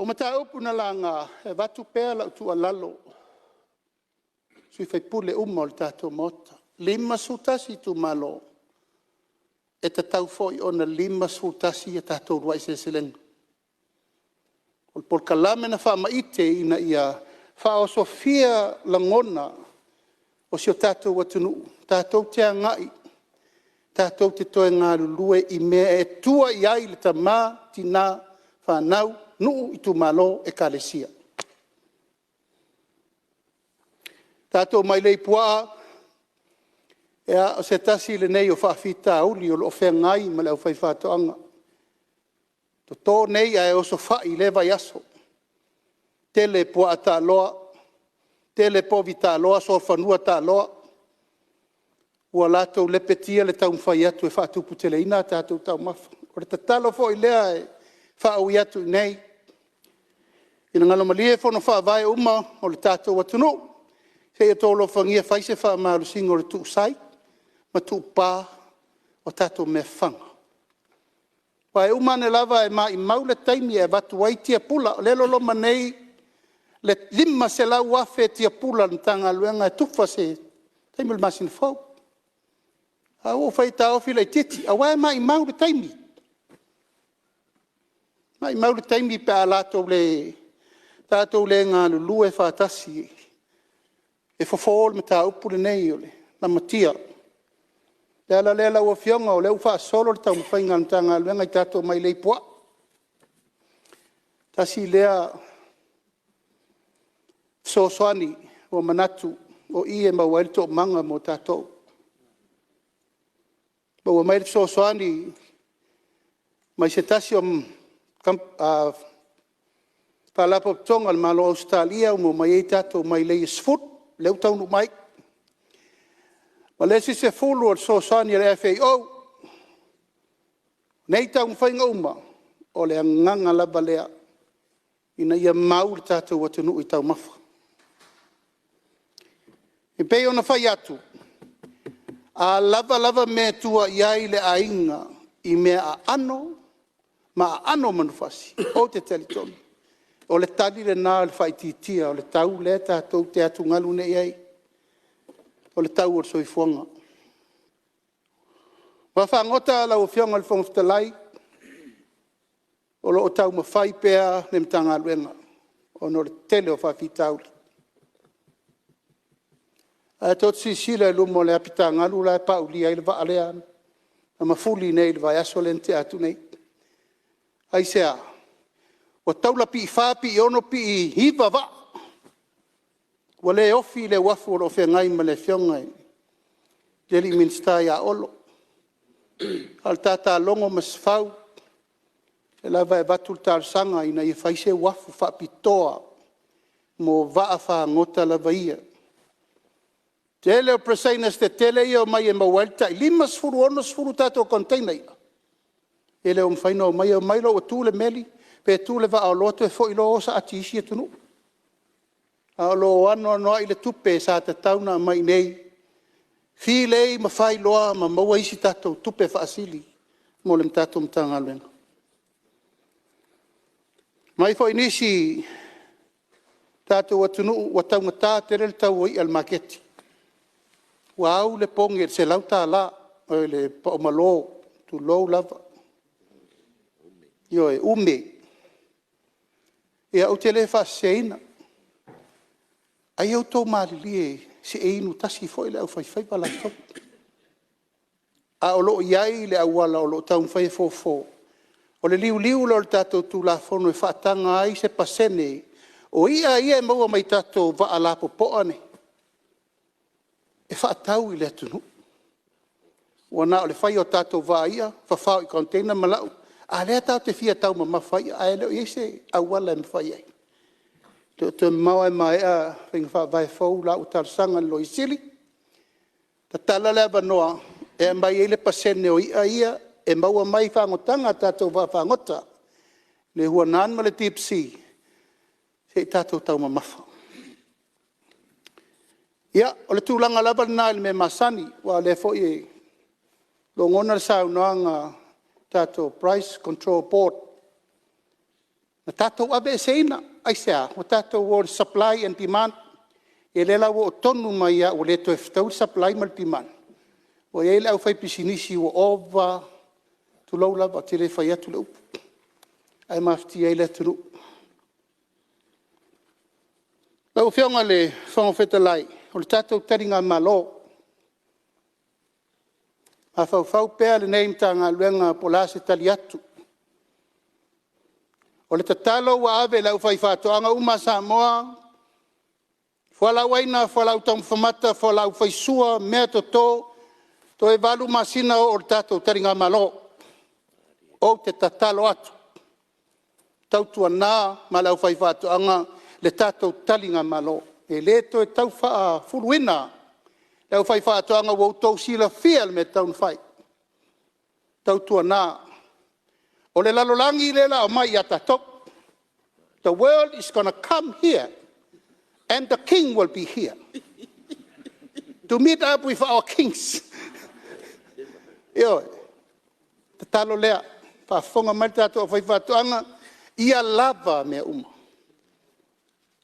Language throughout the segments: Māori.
O matau puna langa e watu pea la tu alalo. Sui fai pule umol tato mota. Lima sutasi tu malo. E ta tau foi ona lima sutasi e tato ruai se selenga. O Polokalame na wha maite ina ia wha o Sofia langona o si o tato watunu. Tato te angai. Tato te toe ngā lulue i mea e tua i ai le ta mā tina whanau nuu i tu malo e kalesia. Tato mai lei pua e a o se tasi le nei o whaafita uli o lo whea ngai ma leo Faifaatoaga. To tō nei a e oso whai lewa yaso. Tele pua ta loa, tele povi ta loa, so whanua ta loa. Ua lātou lepetia le tau mwhai atu e whaatupu tele ina tātou tau mafa. O le tatalo fo i lea e whaau i atu nei. Ina ngalo malie fono whaavae uma o le tātou watunu. Se e tōlo whangia whaise wha maaru singo le tuu sai. Ma tuu pā o tātou me whanga. Wae uma ne lava e maa i maule taimi e watu waitia pula. Lelo loma nei le lima se lau wafe tia pula ntanga luenga e tufa se taimi le masina fau. A o fai tau fila i titi. A wae mai maule taimi. Mai maule taimi pe a lato le tātou le ngā lulu e whātasi. E whawhol me tā upure nei o le. Na matia. Le ala le ala ua fionga o le uwha solo le tau mwhai ngā ntanga luenga i tātou mai lei pua. Tasi lea sosoani o manatu o i e mawailito manga mo tātou. Bawa mai so soani mai se tasi o palapo tonga le malo Australia mo mai e tato mai le sfut leu taunu mai. Ma le si se fulu o so soani le FAO. Nei tau mwhainga uma o le nganga laba lea ina ia mau le tato watunu i tau mafa. E pei ona whai atu. A lava me tua iai le ainga i mea a ano, ma a ano manufasi, o te telitoni. O le tali le nā le whaititia, o le tau le tātou te atu ngalu ne iai, o le tau o soifuanga. Wa whangota la o whionga le whangoftalai, o lo o tau ma whai pēa le mtanga luenga, o no le tele o whawhitauri. A tot si sila e lumo le apita ngalu la e paulia i le vaa lea. Na mafuli nei le vai aso le nte atu nei. Ai sea, o taula pi i whapi i ono pi i hiva va. Wa le ofi le wafu o lo whea ngai ma le whionga i. Jeli minstai a olo. Al tata longo masfau. E lava e batul tar sanga ina i whaise wafu whapi toa. Mo vaa wha ngota lava ia. Tele o presainas te tele ia o mai e mawalta i lima sfuru ono sfuru tato container ia. Ele o mwhaino o mai o mailo o tūle meli, pe tūle va ao loto e fo ilo osa ati isi e tunu. Ao lo ano noa i le tupe sa te tauna mai nei. Fi lei ma whai loa ma maua isi tato tupe Fesili mo le mtato mtanga luenga. Mai fo inisi tato watunu wataunga tā tere le tau i al maketi. Wau le ponge se lauta la o le pa malo tu lo lava. Yo e ume. E au tele fa seina. Ai au tau mali se einu tasi foi le au Faigafaiva la top. A o lo iai le au wala o lo tau fai fofo. O le liu lo tato tu la fono e fatanga ai se pasene. O ia e maua mai tato va ala popoane. E whaatau i le atunu. Wana o le whai o tātou vā ia, whawhau i container malau. A lea tau te fia tau ma mawhai, a leo iese awala e mawhai ai. Te maua e mai a whinga vai fau la utarsanga lo i sili. Ta tala lea banoa, e mai ele pasene o ia, e maua mai whangotanga tātou vā whangota. Le hua nān ma le tipsi, se tātou tau ma mawhau. Ia, o le tūlanga lava nā le me masani, wa le fo i lo ngona le sau noanga tātou Price Control Board. Na tātou abe seina, ai sea, o tātou o supply and demand, e le lau o tonu mai a o le to e ftau supply mal demand. O e lau fai pisinisi o ova, tu lau lava, te le fai atu lau. Ai mafti e le tunu. Lau whionga le whango whetalai, o le tātou taringa malo. A whau pēr le neimta ngā luenga polase tali atu. O le tatalo wa ave lau Faifaatoaga uma Samoa, whalau waina, whalau taumwhamata, whalau whaisua, mea to e walu masina o le tātou taringa malo. O te tatalo atu. Tautua nā ma lau Faifaatoaga le tātou taringa malo. E le to e tau wha furuina. Lau Faifaatoaga wau tau sila fiel me taun whai. Tautua nā. O le lalolangi le la o mai a tatou. The world is going to come here and the king will be here to meet up with our kings. Io, te talo lea, pa whonga mai tātou a Faifaatoaga, ia lava mea uma.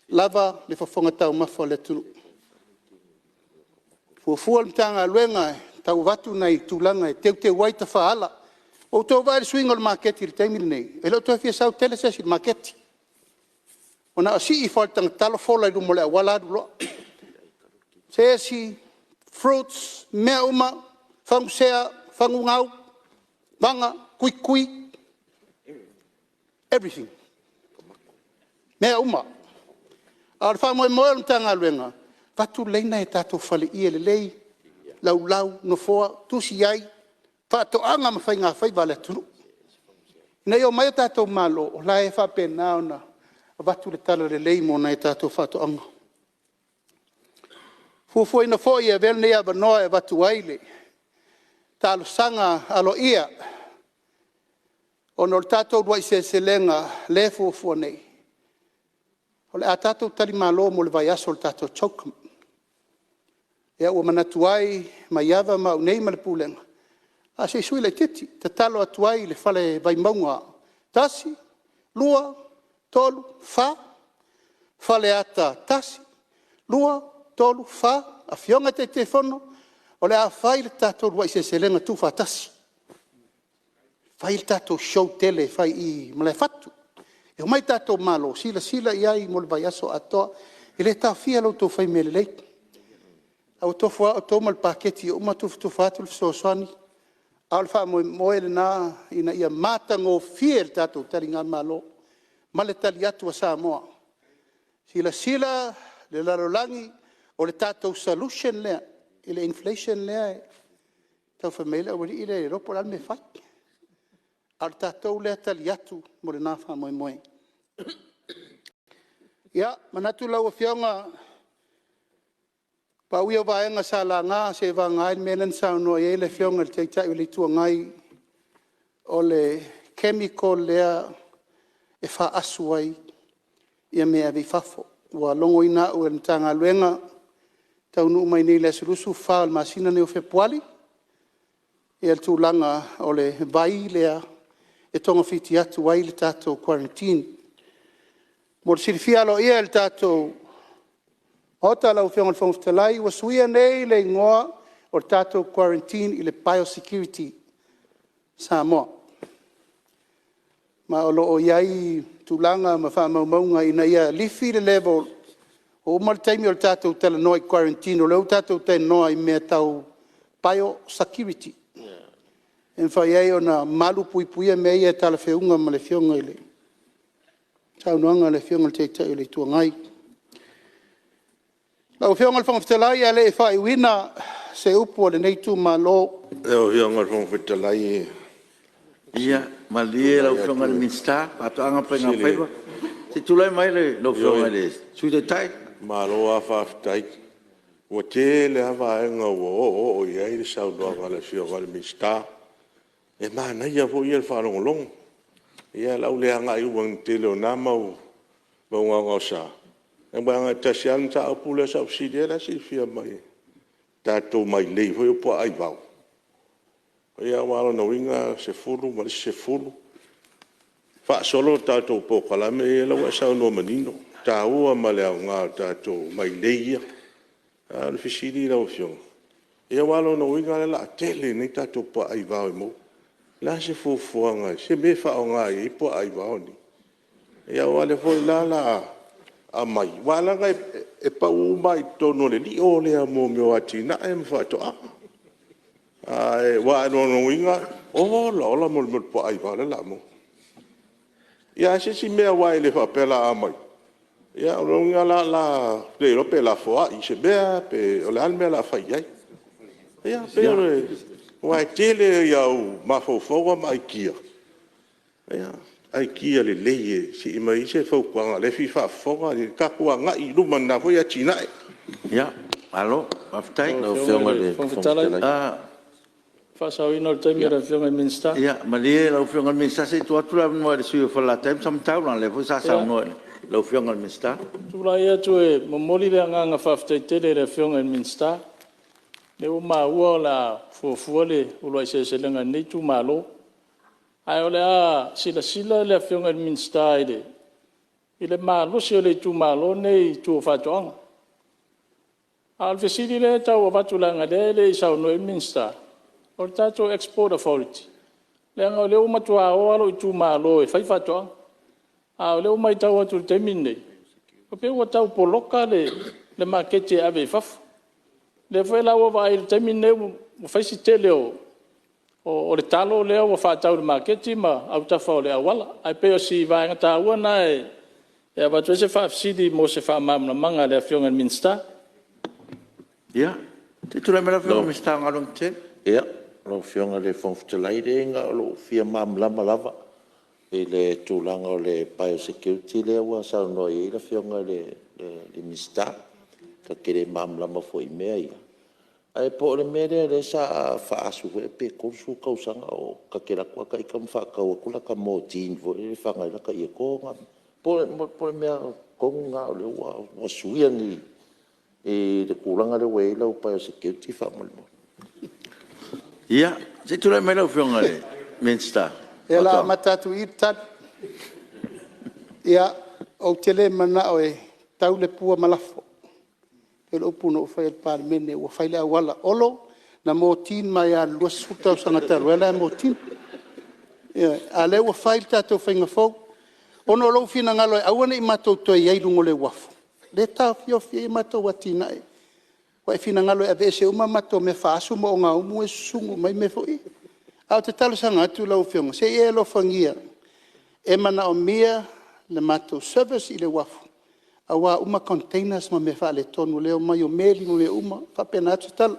Lava le whawhonga tau mawha le tunu. Fuafua le tanga luenga, tau watu nei tūlanga, te waita whaala. O tō vai swing o le maketi le taimiri nei. E lo tō fia sau tele sesi le maketi. O na si I whaitanga talo fola I rumo le awala adulo. Sesi, fruits, mea uma, whangusea, whangungau, wanga, kui, everything. Mea uma. Ar whamoe moe le tanga luenga. Watu leina e tātou whale ia le lei, lau, no foa, tusi ai, faatoaga ma Faigafaiva le tunu. Nei o mai tātou malo, o la e whapena ona, watu le tala le lei mo nei tātou faatoaga. Fuafuaina foi e vel nei avanoa e watu aile, tālo sanga alo ia, ono le tātou duai se lenga le fuafua nei. O le a tātou tali malo mo le vai aso le tātou chaukam. Ea ua manatu ai, mai ava ma unei ma le pūlenga. A se sui le titi, te talo atu ai le whale vai maunga. Tasi, lua, tolu, wha, whale ata tasi, lua, tolu, wha, a fionga te whono, o le a whai le tātou rua I se lenga tu wha tasi. Whai le tātou show tele, whai I male fatu. E o mai tātou malo, sila iai mo le vai aso atoa, I le tā fia lau tō whai mele lei. Au tofu au toma le paketi o matufu atu le sosoani. Au le wha moe le nā ina ia mātango fiel tātou taringa malo. Ma le tali atu a Samoa. Sila le lalolangi o le tātou solution lea. I le inflation lea e. Tau whamele au I le ropo lan me whai. Au le tātou lea tali atu mo le nā wha moe. Ia, manatu lau a whionga pa uia vaenga sa la ngā se va ngai menen sa no e le fionga le teitai le tua ngai o le chemical lea e fa asuai ia mea vi fafo. Ua longo ina ua ntanga luenga tau nu mai nei le surusu fa al masina neo fepuali e al tūlanga o le vai lea e tonga fiti atu wai le tātou quarantine. Mo le sirifia lo ia le tātou Ota lau whionga le whangawhitalai, wa suia nei le ngoa o tātou quarantine I le biosecurity Samoa. Ma o loo iai tūlanga ma whaamaumaunga ina ia lifi le level o umar taimi o le tātou tala noa I quarantine o leo tātou tala noa I mea tau biosecurity. En whai ai o na malu puipuia mea ia tala whiunga ma le whionga I le. Tau noanga le whionga le teitai o le tuangai. Lau whionga le whangawhitalai a le e whai wina se upo le nei tū malo. Lau whionga le whangawhitalai. Ia, malie lau whionga le minsta, Faatoaga Faigafaiva. Se tulai mai le lau whionga le sui te tai. Malo a whawhitai. Ua te le hawa enga ua o iai le saudoanga le whionga le minsta. E mana ia fo ia le whanongolong. Ia lau le hanga I uang te leo nā mau ngau sa. E mga tasian sa apula sa obsidiana si fia mai. Tato mai lei foi po ai vau. Ia wala no winga se fulu, ma se fulu. Faasolo tātou Polokalame e lau asau no manino. Tāua ma le au ngā tātou mai leia. Le Fesili lau fionga. Ia walo na uinga le la tele nei tātou pa ai vau e mo. La se fufuanga, se me whao ngā e po ai vau ni. Ia wale foi la a mai. Wala ngai e pa u mai tono le li o le a mo meo ati na e faatinoaga. E wa no uinga, o la mo po ai vau le la mo. Ia se si mea wai le whapela a mai. Ia ronga la le rope la foa i se bea pe o le almea la whai ai. Ia pe ore wai tele iau mafofoga mai kia. Ia ai kia le leie si i mai se faukuanga le fifafoga le kakua ngai luma na foi a tinae. Ia, alo, aftai no fionga le fongfitala. Fasau ino le taimi ra fionga minsta. Ia, malie lau fionga minsta se tu atura no le sui fala time some town le foi sa sa no lau fionga minsta. Tula ia tu e momoli le anga faftai tele le fionga minsta. Le o ua la fuafuale ulo ai se lenga nei tu malo. Ai ole a sila le fionga minsta ide. Ile malo se le tu malo nei tu faatoaga. Al Fesili le tau vatulanga le sau no minsta. O tato export authority. Le anga le o matua o alo tu malo e Faifaatoaga. A le o mai tau atu te mine. O pe o tau poloka le makete ave faf. Le foi la o vai te mine o faisi tele o le talo le o fa tau le makete ma au ta fa le awala. Ai pe o si vai ngata una e va tu se fa Fesili mo se fa mamna manga le fionga minsta. Ia, te tu le mera fionga minsta ngalong te. Ia. Lo fionga le fongfitolai le nga lo fia mamlama lava e le tūlanga o le biosecurity le ua sao no i la fionga le mista ka kere mamlama fo i mea ia ai po le mea le sa faasu e pe kursu kausanga o ka kera kua ka ikam whakau kula ka mo tiin fo le whangai la ka ia konga po le mea konga o le ua suia ni e le kulanga le wei lau biosecurity whamalmo. Ia, se tu le mai lau fionga le minsta. E la matatu i tatu. Ia, o tele mana o e tau le pua malafo. E lo puno o whai al mene o whai le awala. Olo, na mo tin mai a lua sutau sangataru. E la mo tin. Ia, a le ua whai tatou whainga fau. Ono lo fina ngalo e awane i matou toi ei lungo le wafo. Le tau fiofi i matou watina e. Wa fina ngalo e vese uma mato me faasu mo nga umu e sungu mai me foi. Au te talo sanga atu lau fionga. Se e lo fangia. E mana o mia le mato service i le wafu. Awa uma containers ma me fa le tonu leo mai o meli mo le uma. Fa pena atu talo.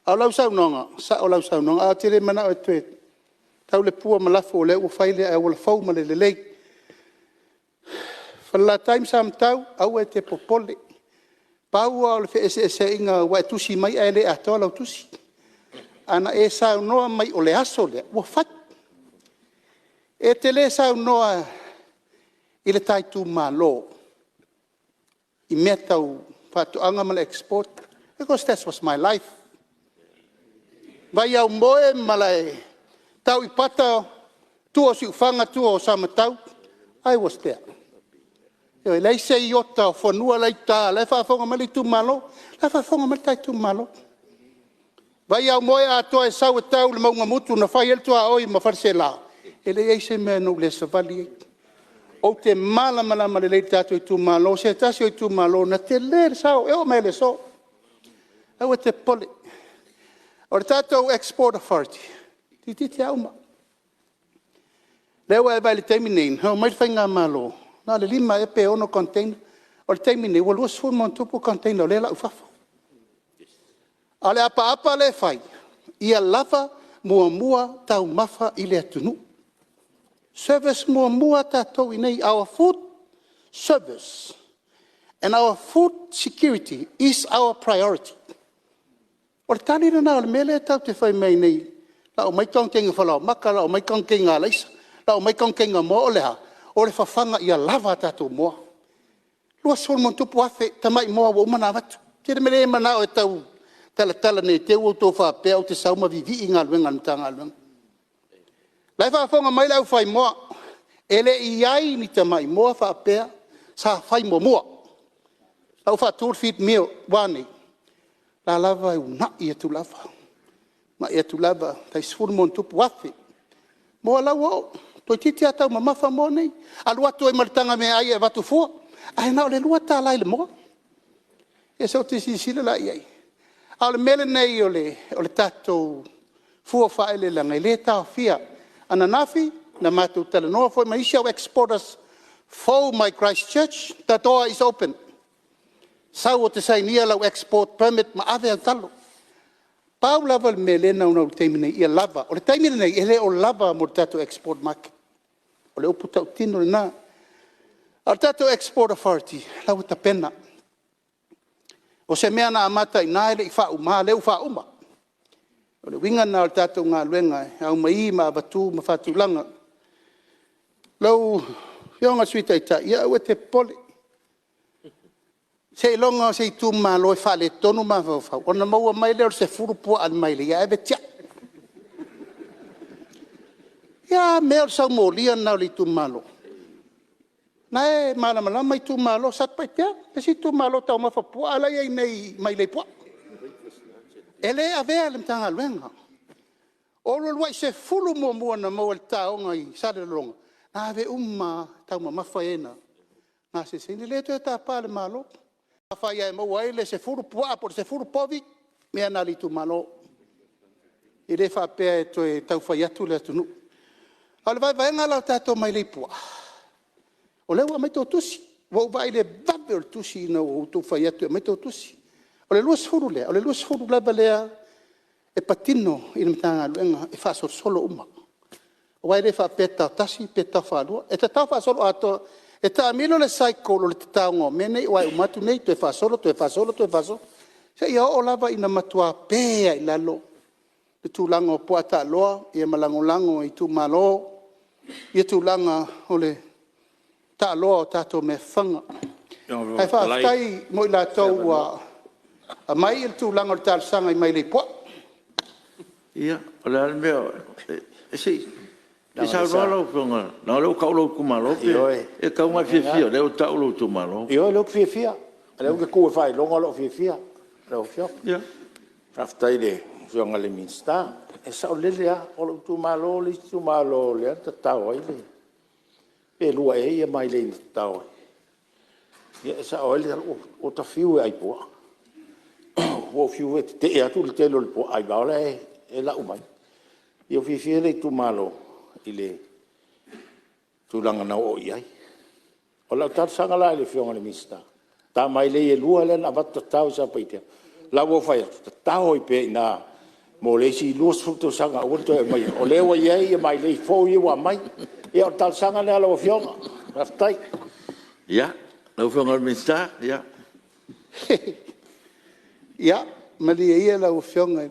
Au lau sau nonga. Sa o lau sau nonga. Au tere mana o e tue. Tau le pua malafo o le ua faile a wala fau ma le lei. Fala time sam tau. Au e te popole. Pau o le fese inga wa tusi mai ele a tola tusi. Ana e sa no mai o le aso le wa fat. E te le sa no ile tai tu malo. I metau faatoaga ma le export because that was my life. Vai au moe malai tau I pata tu o si ufanga tu o samatau. I was there. E lei se iota o whanua lei tā, lei whaafonga mali tu malo, lei whaafonga mali tai tu malo. Vai au moe a toa e sau e tau le maunga mutu na whai el tua oi ma wharse la. E lei eise mea no le savali. O te mala le lei tātou I tu malo, se tasi o I tu malo, na te le sao, e o me le so. E o te pole. O le tātou export authority. Ti te au ma. Lewa e vai le teiminein, hau mai whainga malo. Na le lima e pe ono container. O le teimine, ua lua sfun mon tupu container, o le la ufafo. A le apa le fai. Ia lava mua tau mafa I le atunu. Service mua tātou I nei, our food service and our food security is our priority. O le tani na o le mele tau te whai mei nei. La o mai konkenga whalau maka, la o mai konkenga leisa, la o mai konkenga mo o leha. O le whawhanga ia lava tātou moa. Lua sol mon tupu afe, tamai moa wa umana watu. Tere mele mana o e tau tala nei te ua tō whapea o te sauma vivi I ngā luenga nita ngā luenga. Lai whawhonga mai lau whai moa, Ele iai ni tamai moa whaapea, sa whai mua. Lau whaatur fit mio, wani. La lava una ia tu lava. Ma ia tu lava, tai sfuru mon tupu wafi. Moa lau o, toi titi atau mamafa mo nei. Alua tu e maritanga me ai e watu fua. Ai na ole lua ta lai le moa. E sau te sisile la iai. Ale mele nei ole tatou fua whaele langa. Le tau fia. Ananafi, na matu talanoa foi, ma isi au exporters for my Christchurch, that door is open. Sau o te sainia lau export permit ma ave al talo. Pau lava le melena una o teimine ia lava. O le teimine nei, ele o lava mo tato export market. O le upu tau tino le na. Al tato export authority, lau ta pena. O se mea na amata i naele i wha uma, leu wha uma. O le winga na al tato ngā luenga, au mai ma abatu ma whatu langa. Lau, fionga suita i ta, ia ue te pole. Se longa se tu malo e fale tonu ma fa. Ona maua mai le se furu po al mai le ia e tia. Ya me sa molia na le tu malo. Na e mala mala mai tu malo sat pa tia. Pe si tu malo ta ma fa po ala ia nei mai le po. Ele ave al mtanga luenga. O lo wai se fulu mo mo na mo el ta ngai sa le longa. Na ave ta ma fa ena. Na se se le to ta pa le malo. Fai ai mo ai le se furu pua por se furu povi me anali tu malo e le fa pe to e tau fai atu le tu nu al vai ngala tato mai le pua o le wa mai to tusi wo vai le babel tusi no tu fai atu mai to tusi o le luas furu le balea e patino in mtanga luenga e fa solo uma o vai le fa peta tasi peta fa lu e ta fa solo ato e ta milo le cycle le tango mene wa umatu nei to fa solo se ia o lava ina matua pe ai lalo le tulango poata loa e malangolango i tu malo i tu langa ole ta loa tato me fanga ai fa tai mo la tau a mai il tu lango tal sanga i mai le po ia ole al meo si Isa rolo funga, na lo kaulo kumalo e ka uma fia, le o taulo tu malo. Io lo fia. Le o ke ku fai longa lo fia. Lo fia. Ja. Raftai le funga le minsta. E sa le ya o tu malo le ta tau ai le. E lua e mai le tau. E sa o le o ta fiu ai po. O fiu e te atu le telo po ai ba e la umai. Io fia le tu malo. Ile tulanga na o iai o la tar sanga la le fionga le mista ta mai le lua le na vat tau sa paitea la wo fai ta hoi pe na mo le si luos fruto sanga o to mai o le o iai mai le fo i wa mai e o tar sanga le la fionga raftai ja la fionga le mista ja ya mali ia la fionga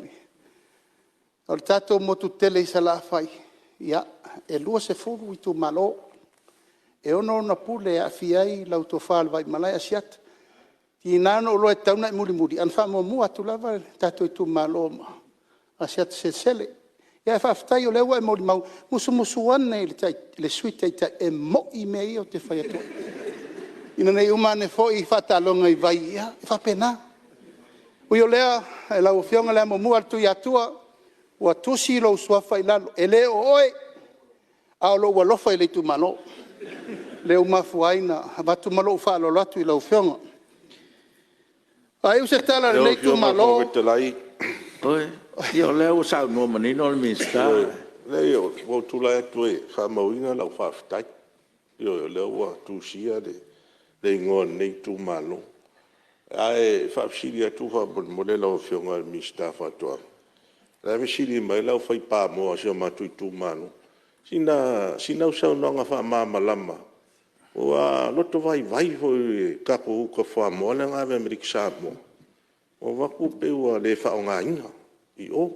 o tato mo tutele sa la fai ya e lua se furu i tu malo e ono na pule a fiai lau to fal vai malai asiat ti nano lo e tauna muri an fa mo mua tu lava tato i tu malo asiat se sele ya fa ftai o lewa e mo mau musu ane le suite e mo i mei o te fai atu ina nei umane fo i fata longa i vai ya fa pena o yo lea e lau fionga le mo mua tu ya tua wa tusi lo suafa ilalo ele oe a lo wa lofa ile tu malo le uma fuaina ba tu malo fa lo latu i lo fionga ai se tala le tu malo oi io le o sa no mani no mista le yo o tu la tu e fa moina la fa ftai yo le o tu sia de ngon nei tu malo ai fa fsilia tu fa bon modelo fionga mista fa to la Fesili mai lau fai pa mo asio matu i tu manu. Sina usau nonga wha mama lama. Ua loto vai fo kapo uka wha mo le ngā vea Amerika Samoa. O waku pe ua le wha o ngā inga. I o.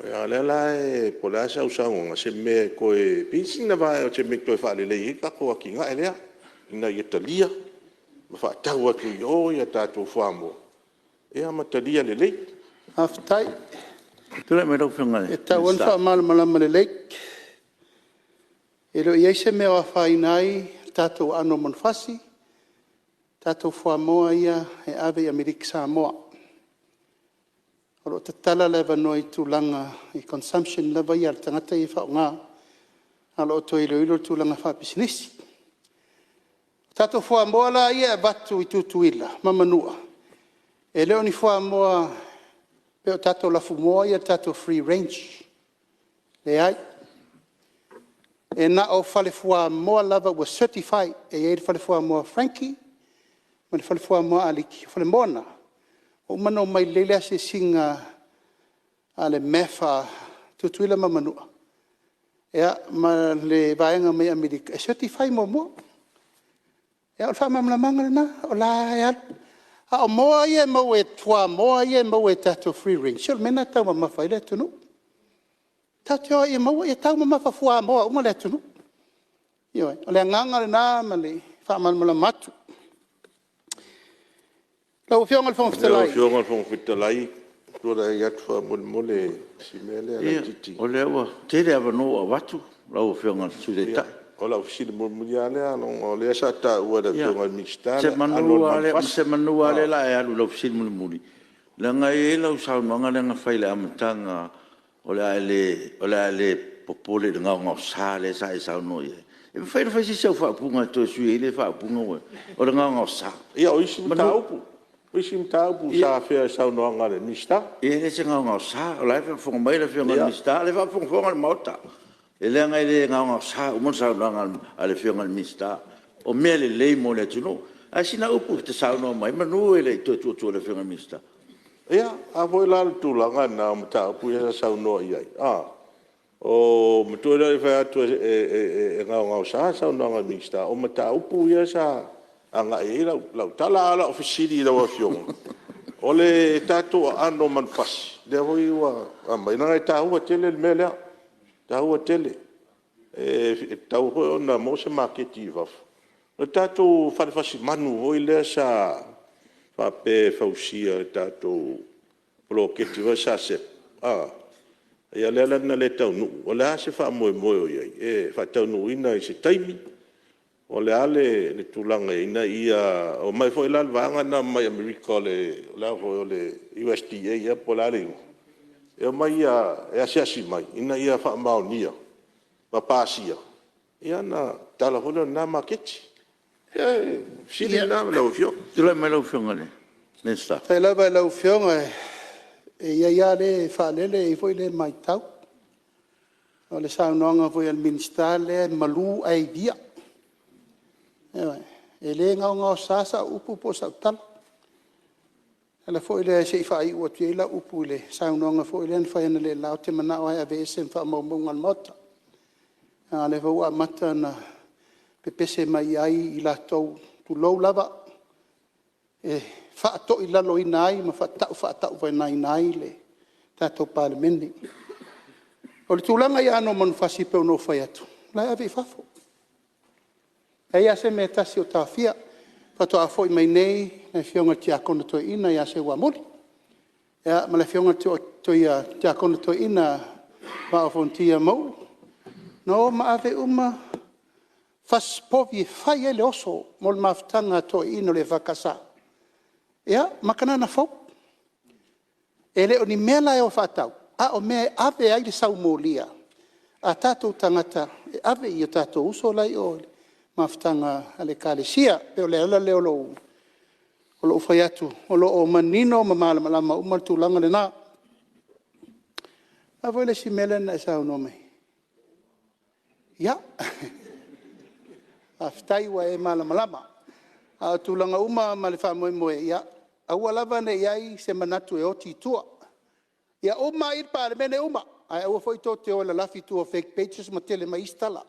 Ea le lai po le asa usau ngā se me koe pinsina vai o se me koe wha le lei kako aki ngā elea. Ina i Talia. Ma wha tau atu i o i a tātou wha mo. Ea ma Talia le lei. aftai tu le me ro fionga e tau an fa mal malama le lake E lo iei se mea whainai, tātou ano monfasi, tātou whamoa ia e ave Amerika Samoa. O lo tatala lewa noi tūlanga i consumption lewa ia tangata i whaonga, a lo to ilo ilo tūlanga whapisinisi. Tātou whamoa la ia e batu i tutuila, mamanua. E leo ni whamoa, peo tātou lafu moa ia tātou free range. Le ai. E na o whale whamoa lava was certified, e e whale whamoa Frankie, ma le whale whamoa Aliki, whale mona. O mano mai lelea se singa a le mefa tutuila mamanua. Ea, ma le vaenga mai Amerika. E certify mo mo. Ea, o whamamlamanga na, o la ea. A o moa ia mo e tua, moa ia mo e tato free range. Sio mena tau ma mawhaile tunu. Tau te oa ia mo e tau ma mawhafua moa, uma le tunu. Ioi, o le nganga le nā, ma le whamamala matu. Lau fionga le whangwhitalai. Lau fionga le whangwhitalai. Tua i atu mole si mele ala titi. O le awa, te le awa no a watu, lau fionga sureta. O lau fisi muli ale along o le asa ta ua da fionga mixta. Se manua ale la e alu lau fisi muli. Le ngai e lau saunanga le nga whaile amatanga o le ale popole le ngau sa le sa e sauno ye. E whaile whaisi sau whaapunga to sui e le whaapunga ue. O le ngau sa. Ia o isi mta upu. Isi mta upu sa whea saunoanga le mixta. E le se ngau sa, o lai whafunga mai le whionga mixta, le whafunga le mauta. E le ngai le ngau sa, umon saunoanga ale whionga le mixta. O mea le lei mo le tuno. A sina upu te saunoa mai, manu e le tu le whionga mixta. Ia, a voi la tūlanga nā mta upu ia saunoa iai. O mtua e whai atu e ngau sa saunoanga mixta. O mta upu ia sa anga e lau tala ala o Fesili lau a fionga. O le tātou ano manfasi. Le hoi ua, mai nanga e tāhua tele le mea lea. Tāhua tele. E tau hoi o na mose maketi i wafu. Le tātou whanefasi manu hoi lea sa whape fausia le tātou poloketi wa sa se. Ia lea lana le tau nu. O le ase wha moe moe o iai. E wha tau nu ina i se taimi. O le ale le tūlanga ina ia, o mai fo ilal vanga na mai Amerika le fo le USDA ia po la le. E mai ia e asiasi mai, ina ia wha maonia, ma pasia. Ia na tala hono na maketi. E sili na lau fio. Tula mai lau fionga le, nesta. Tai lava lau fionga e ia le whalele i foi le mai tau. O le saunoanga foi al minister le malu ai dia. E le ngau sasa upu po sa tala. Ala fo ile se fa i o tela upu le saunonga fo ile fa ina le lao te mana o ave sem fa mo ngal mota. Ale fo mata na pepese mai ai ila to tu lo lava. E fa to ila lo inai ma fa ta vai nai le tato parlamenti. O le tulanga ia no man fasi pe no fa atu. La ave fa fo. Ia se me tasi o tawhia, pato a foi mai nei, na fionga tia kona to ina, ia se ua mori. Ia, ma le fionga tia kona to ina, ma o fontia mau. No, ma ave faspovi fai ele oso, mol maftanga to ina le vakasa. Ia, makanana fau. Ele o ni mela e o fatau. A o me ave ai le saumolia. A tatou tangata, ave i o tatou uso lai o maftanga ale kalesia pe o le ala le o lo fai atu o lo o manino ma malama uma tulanga le na a voi le simele na sa no mai ya aftai wa e malama a tulanga uma ma le fa mo ya a wala vane yai se manatu e oti tua ya uma ir pa le mene uma ai o foi to te o la lafi tu o fake pages ma tele ma istala